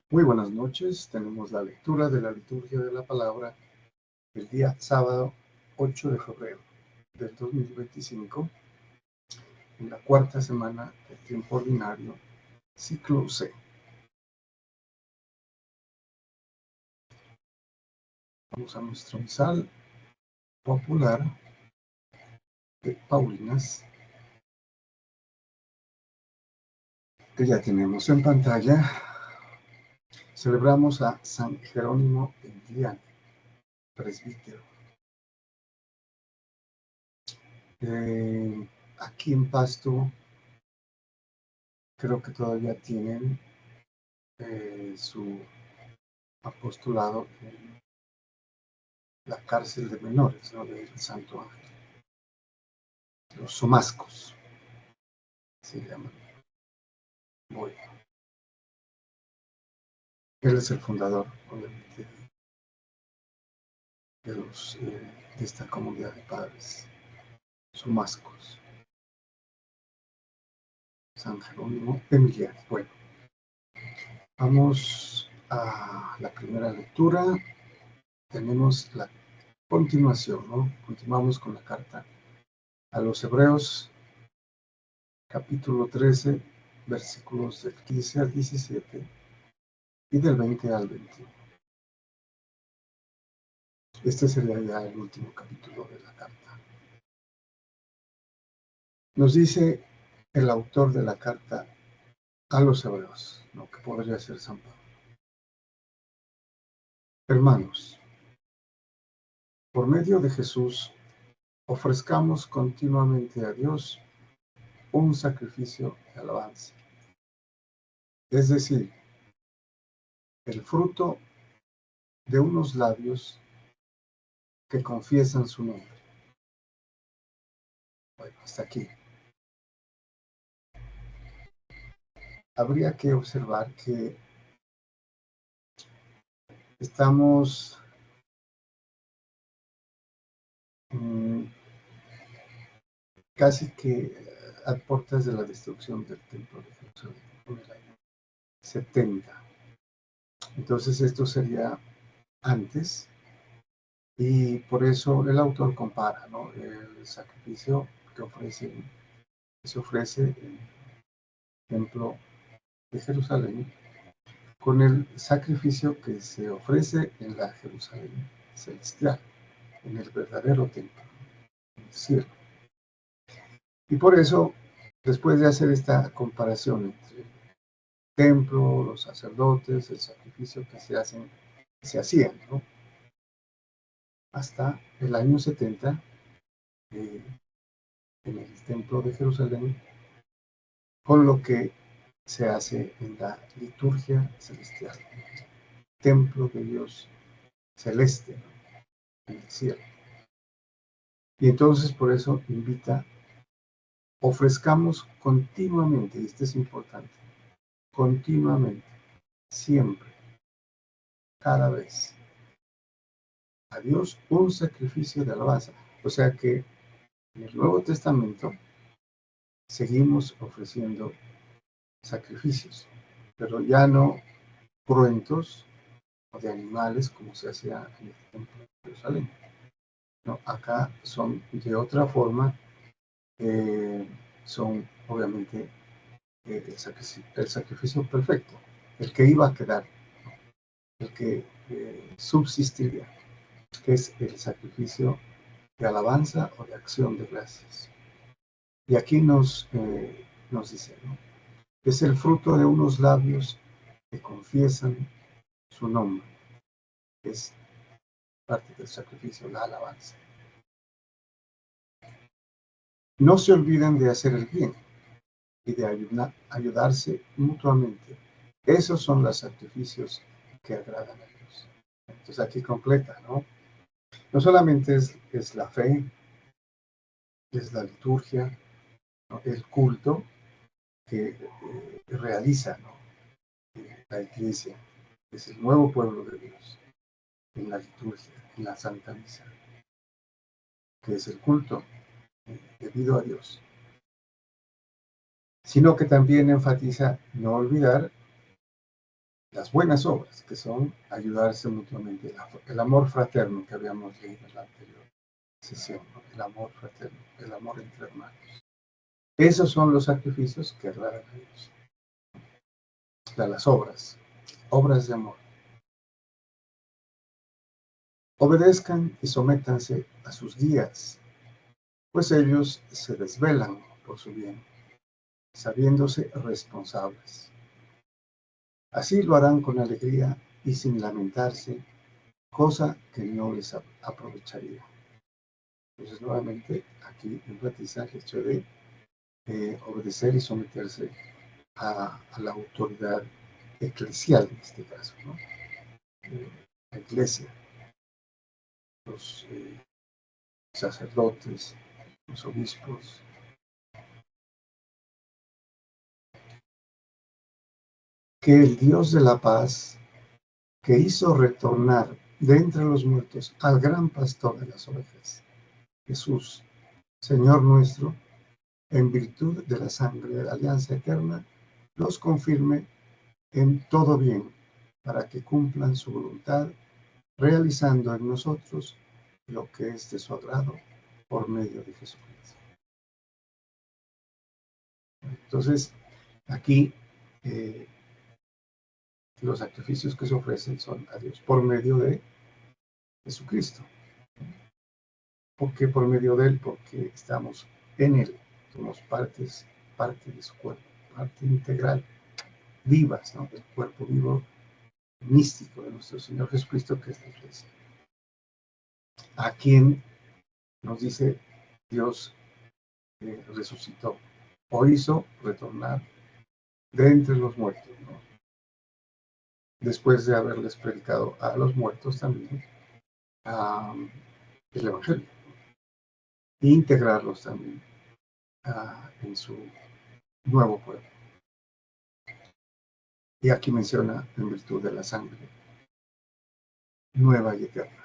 Muy buenas noches. Tenemos la lectura de la liturgia de la palabra el día sábado 8 de febrero del 2025, en la cuarta semana del tiempo ordinario, ciclo C. Vamos a nuestro misal popular de Paulinas, que ya tenemos en pantalla. Celebramos a San Jerónimo Emiliano, presbítero. Aquí en Pasto creo que todavía tienen su apostolado en la cárcel de menores, ¿no?, del Santo Ángel. Los somascos se llaman. Bueno, él es el fundador, obviamente, de esta comunidad de padres somascos, San Jerónimo Emiliano. Bueno, vamos a la primera lectura. Tenemos la continuación, ¿no? Continuamos con la carta a los Hebreos, capítulo 13, versículos del 15 al 17 y del 20 al 21. Este sería ya el último capítulo de la carta. Nos dice el autor de la carta a los Hebreos, ¿no?, que podría ser San Pablo. Hermanos, por medio de Jesús, ofrezcamos continuamente a Dios un sacrificio de alabanza, es decir, el fruto de unos labios que confiesan su nombre. Bueno, hasta aquí. Habría que observar que estamos casi que a puertas de la destrucción del templo de Jerusalén en el año 70. Entonces esto sería antes, y por eso el autor compara, ¿no?, el sacrificio que se ofrece en el templo de Jerusalén con el sacrificio que se ofrece en la Jerusalén celestial, en el verdadero templo, en el cielo. Y por eso, después de hacer esta comparación entre el templo, los sacerdotes, el sacrificio que se hacían, ¿no?, hasta el año 70, en el templo de Jerusalén, con lo que se hace en la liturgia celestial, templo de Dios celeste, ¿no?, en el cielo. Y entonces por eso invita, ofrezcamos continuamente, y esto es importante, continuamente, siempre, cada vez, a Dios un sacrificio de alabanza. O sea que en el Nuevo Testamento seguimos ofreciendo sacrificios, pero ya no cruentos o de animales como se hacía en el templo de Jerusalén. No, acá son de otra forma, son obviamente el sacrificio perfecto, el que iba a quedar, el que subsistiría, que es el sacrificio de alabanza o de acción de gracias. Y aquí nos dice, ¿no?, es el fruto de unos labios que confiesan su nombre, es parte del sacrificio, la alabanza. No se olviden de hacer el bien y de ayudarse mutuamente. Esos son los sacrificios que agradan a Dios. Entonces aquí completa, ¿no? No solamente es la fe, es la liturgia, ¿no?, el culto que realiza, ¿no?, la iglesia, es el nuevo pueblo de Dios, en la liturgia, en la Santa Misa, que es el culto debido a Dios, sino que también enfatiza no olvidar las buenas obras, que son ayudarse mutuamente, el amor fraterno que habíamos leído en la anterior sesión, ¿no? El amor fraterno, el amor entre hermanos. Esos son los sacrificios que agradan a Dios. Las obras de amor. Obedezcan y sométanse a sus guías, pues ellos se desvelan por su bien, sabiéndose responsables. Así lo harán con alegría y sin lamentarse, cosa que no les aprovecharía. Entonces, nuevamente, aquí enfatiza el hecho de obedecer y someterse a la autoridad eclesial, en este caso, ¿no? La iglesia, los sacerdotes, los obispos. Que el Dios de la paz, que hizo retornar de entre los muertos al gran pastor de las ovejas, Jesús, Señor nuestro, en virtud de la sangre de la alianza eterna, los confirme en todo bien, para que cumplan su voluntad, realizando en nosotros lo que es de su agrado por medio de Jesucristo. Entonces, aquí los sacrificios que se ofrecen son a Dios por medio de Jesucristo. ¿Por qué por medio de Él? Porque estamos en Él, somos parte de su cuerpo, parte integral, vivas, ¿no? Del cuerpo vivo místico de nuestro Señor Jesucristo, que es la iglesia. A quien nos dice Dios resucitó o hizo retornar de entre los muertos, ¿no? Después de haberles predicado a los muertos también el Evangelio, e integrarlos también en su nuevo pueblo. Y aquí menciona en virtud de la sangre nueva y eterna,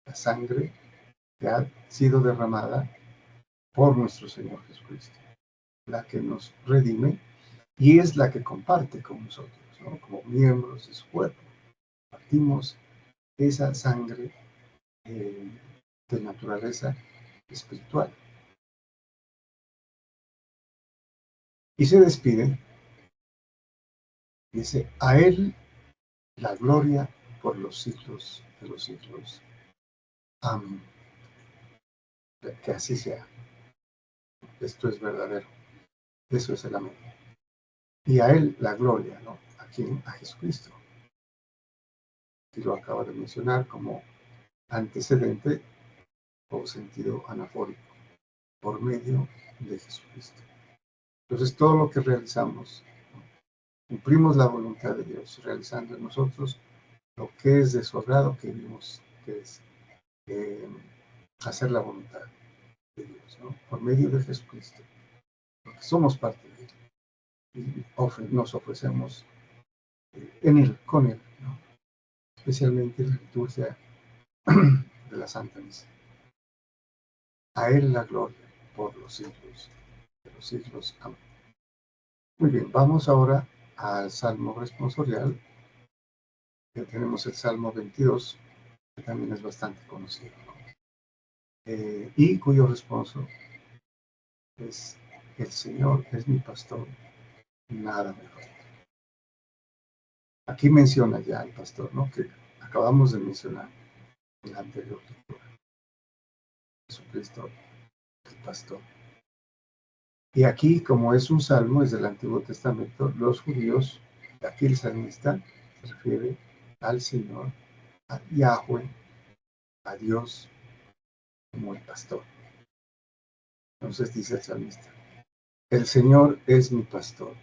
la sangre que ha sido derramada por nuestro Señor Jesucristo, la que nos redime y es la que comparte con nosotros, ¿no? Como miembros de su cuerpo. Partimos esa sangre de naturaleza espiritual. Y se despide, dice, a Él la gloria por los siglos de los siglos. Amén. Que así sea. Esto es verdadero. Eso es el amén. Y a Él la gloria, ¿no? ¿A quién? A Jesucristo. Y lo acaba de mencionar como antecedente o sentido anafórico, por medio de Jesucristo. Entonces, todo lo que realizamos, ¿no? Cumplimos la voluntad de Dios, realizando en nosotros lo que es de su agrado, que vimos que es hacer la voluntad de Dios, ¿no? Por medio de Jesucristo, porque somos parte de Él y nos ofrecemos en Él, con Él, ¿no? Especialmente en la liturgia de la Santa Misa. A Él la gloria por los siglos de los siglos. Amén. Muy bien, vamos ahora al Salmo responsorial. Tenemos el Salmo 22, que también es bastante conocido, ¿no? Y cuyo responso es: el Señor es mi pastor, nada me falta. Aquí menciona ya el pastor, ¿no? Que acabamos de mencionar en la anterior lectura. Jesucristo, el pastor. Y aquí, como es un salmo, es del Antiguo Testamento, los judíos, aquí el salmista se refiere al Señor, a Yahweh, a Dios como el pastor. Entonces dice el salmista: el Señor es mi pastor,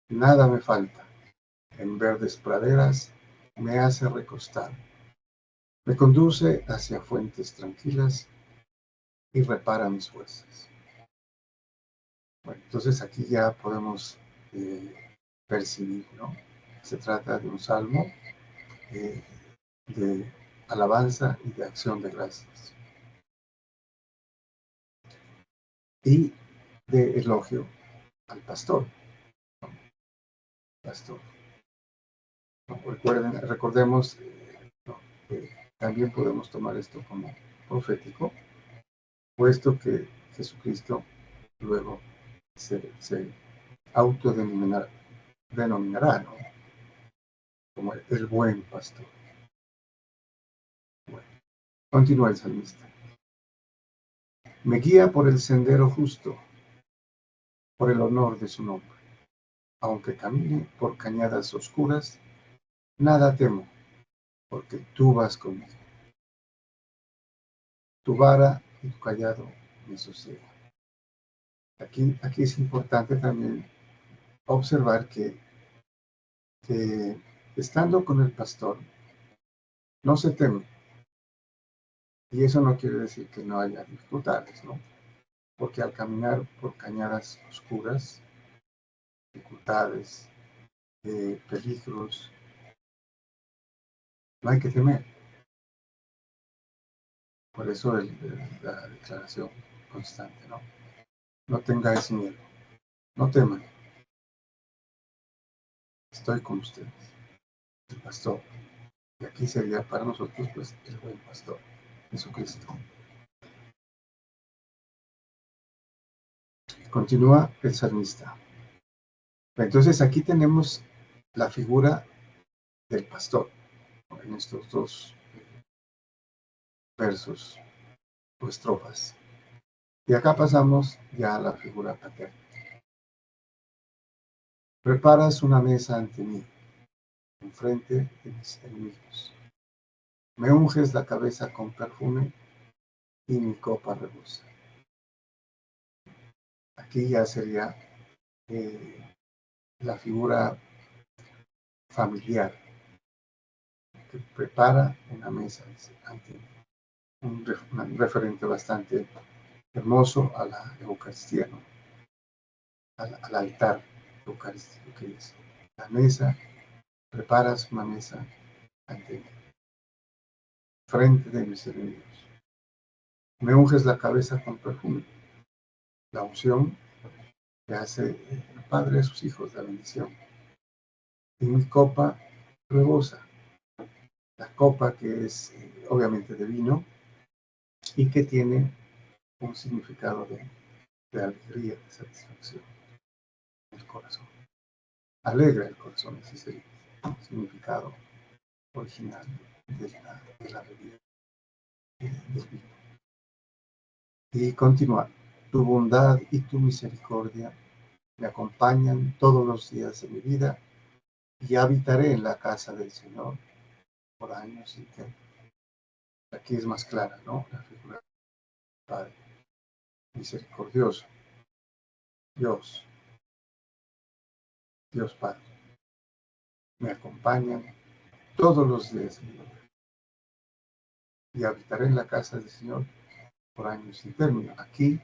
nada me falta. En verdes praderas me hace recostar, me conduce hacia fuentes tranquilas y repara mis fuerzas. Bueno, entonces aquí ya podemos percibir, ¿no? Se trata de un salmo de alabanza y de acción de gracias y de elogio al pastor, ¿no? Pastor. Recordemos, ¿no? que también podemos tomar esto como profético, puesto que Jesucristo luego se autodenominará, ¿no? Como el buen pastor. Bueno, continúa el salmista. Me guía por el sendero justo, por el honor de su nombre. Aunque camine por cañadas oscuras, nada temo, porque tú vas conmigo. Tu vara y tu callado me sosiegan. Aquí es importante también observar que estando con el pastor, no se teme. Y eso no quiere decir que no haya dificultades, ¿no? Porque al caminar por cañadas oscuras, dificultades, peligros, no hay que temer. Por eso la declaración constante, ¿no? No tengáis miedo, no teman, estoy con ustedes, el pastor. Y aquí sería para nosotros, pues, el buen pastor, Jesucristo. Continúa el salmista. Entonces aquí tenemos la figura del pastor en estos dos versos o estrofas. Y acá pasamos ya a la figura paterna. Preparas una mesa ante mí, enfrente de mis enemigos. Me unges la cabeza con perfume y mi copa rebosa. Aquí ya sería la figura familiar que prepara una mesa ante un referente bastante hermoso a la Eucaristía, ¿no? Al altar eucarístico que es la mesa. Preparas una mesa ante mí, frente de mis enemigos. Me unges la cabeza con perfume. La unción que hace el Padre a sus hijos, la bendición. Y mi copa rebosa. La copa que es obviamente de vino y que tiene un significado de alegría, de satisfacción en el corazón. Alegra el corazón, ese es el significado original de la bebida, del vino. Y continúa. Tu bondad y tu misericordia me acompañan todos los días de mi vida y habitaré en la casa del Señor por años y tiempo. Aquí es más clara, ¿no? La figura del Padre misericordioso, Dios, Dios Padre, me acompañan todos los días de mi vida y habitaré en la casa del Señor por años sin término. Aquí,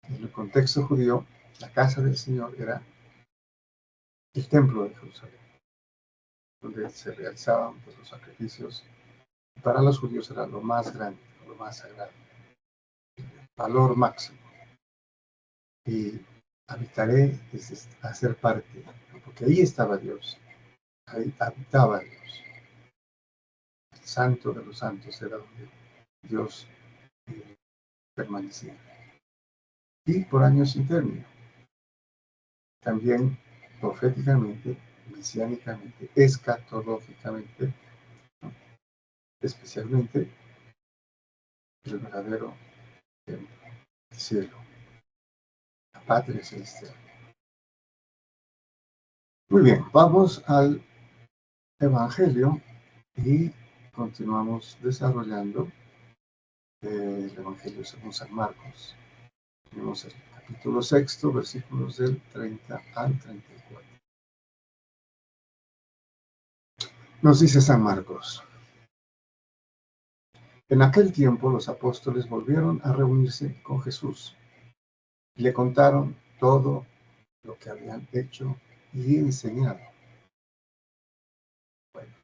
en el contexto judío, la casa del Señor era el templo de Jerusalén, donde se realizaban pues, los sacrificios. Para los judíos era lo más grande, lo más sagrado, el valor máximo. Y habitaré es hacer parte, porque ahí estaba Dios, ahí habitaba Dios. El santo de los santos era donde Dios permanecía. Y por años sin término. También proféticamente, mesiánicamente, escatológicamente, ¿no? Especialmente el verdadero templo, el cielo, la patria celestial. Muy bien, vamos al Evangelio y continuamos desarrollando el Evangelio según San Marcos. Tenemos el capítulo 6, versículos del 30 al 34. Nos dice San Marcos. En aquel tiempo los apóstoles volvieron a reunirse con Jesús y le contaron todo lo que habían hecho y enseñado. Bueno,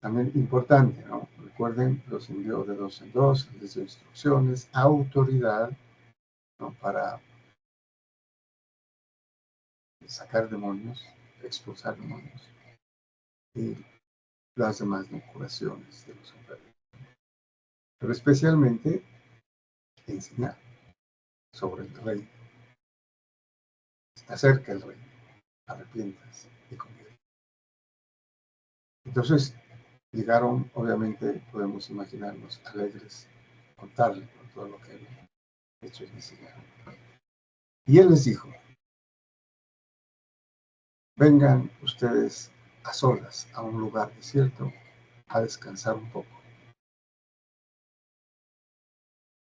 también importante, ¿no? Recuerden, los envió de dos en dos, les dio instrucciones, autoridad, ¿no? Para sacar demonios, expulsar demonios. y las demás curaciones de los enfermos. Pero especialmente enseñar sobre el reino. Está cerca el reino. Arrepientas y convierte. Entonces, llegaron, obviamente, podemos imaginarnos, alegres, contarle por todo lo que habían hecho y enseñado. Y él les dijo, vengan ustedes a solas a un lugar desierto a descansar un poco.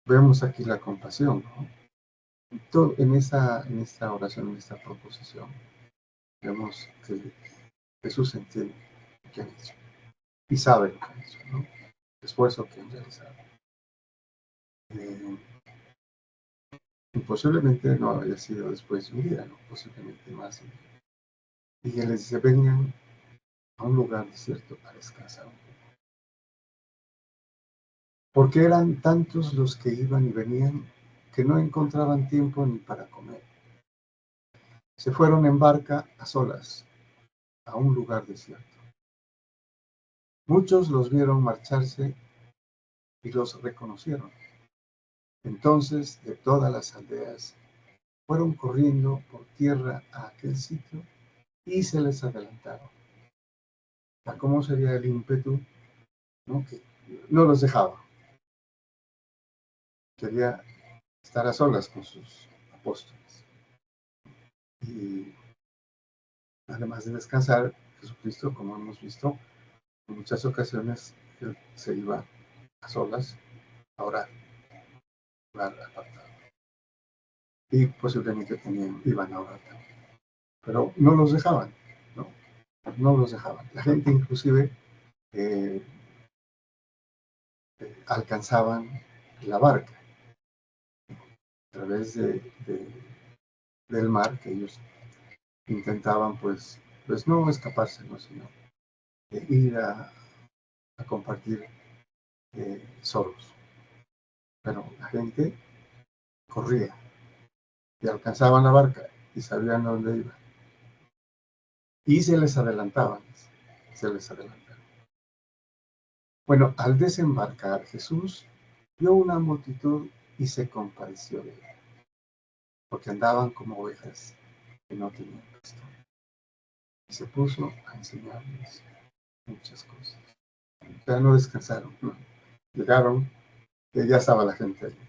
Vemos aquí la compasión, ¿no? Todo, en esta oración, en esta proposición, vemos que Jesús entiende lo que han hecho y sabe lo que han hecho, ¿no? El esfuerzo que han realizado. Y posiblemente no haya sido después de un día, ¿no? Posiblemente más. Y él les dice, vengan a un lugar desierto a descansar un poco. Porque eran tantos los que iban y venían que no encontraban tiempo ni para comer. Se fueron en barca a solas a un lugar desierto. Muchos los vieron marcharse y los reconocieron. Entonces, de todas las aldeas, fueron corriendo por tierra a aquel sitio y se les adelantaron. ¿Cómo sería el ímpetu? ¿No? Que no los dejaba. Quería estar a solas con sus apóstoles. Y además de descansar, Jesucristo, como hemos visto, en muchas ocasiones él se iba a solas a orar, apartado. Y posiblemente iban a orar también. Pero no los dejaban, ¿no? No los dejaban. La gente inclusive alcanzaban la barca a través del mar, que ellos intentaban pues no escaparse, ¿no? Sino ir a compartir solos. Pero la gente corría y alcanzaban la barca y sabían dónde iban. Y se les adelantaban, se les adelantaban. Bueno, al desembarcar Jesús vio una multitud y se compadeció de ella, porque andaban como ovejas que no tenían pastor. Y se puso a enseñarles muchas cosas. Ya no descansaron, no. Llegaron, que ya estaba la gente allí,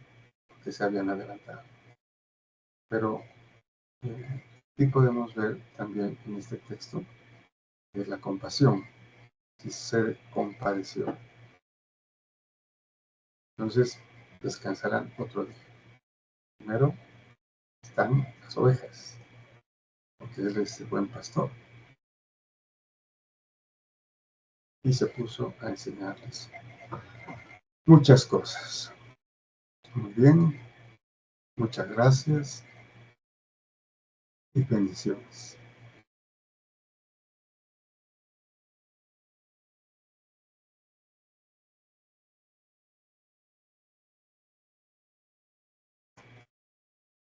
que se habían adelantado. Pero sí podemos ver también en este texto la compasión, y se compadeció. Entonces descansarán otro día. Primero están las ovejas, porque él es el buen pastor. Y se puso a enseñarles muchas cosas. Muy bien, muchas gracias y bendiciones.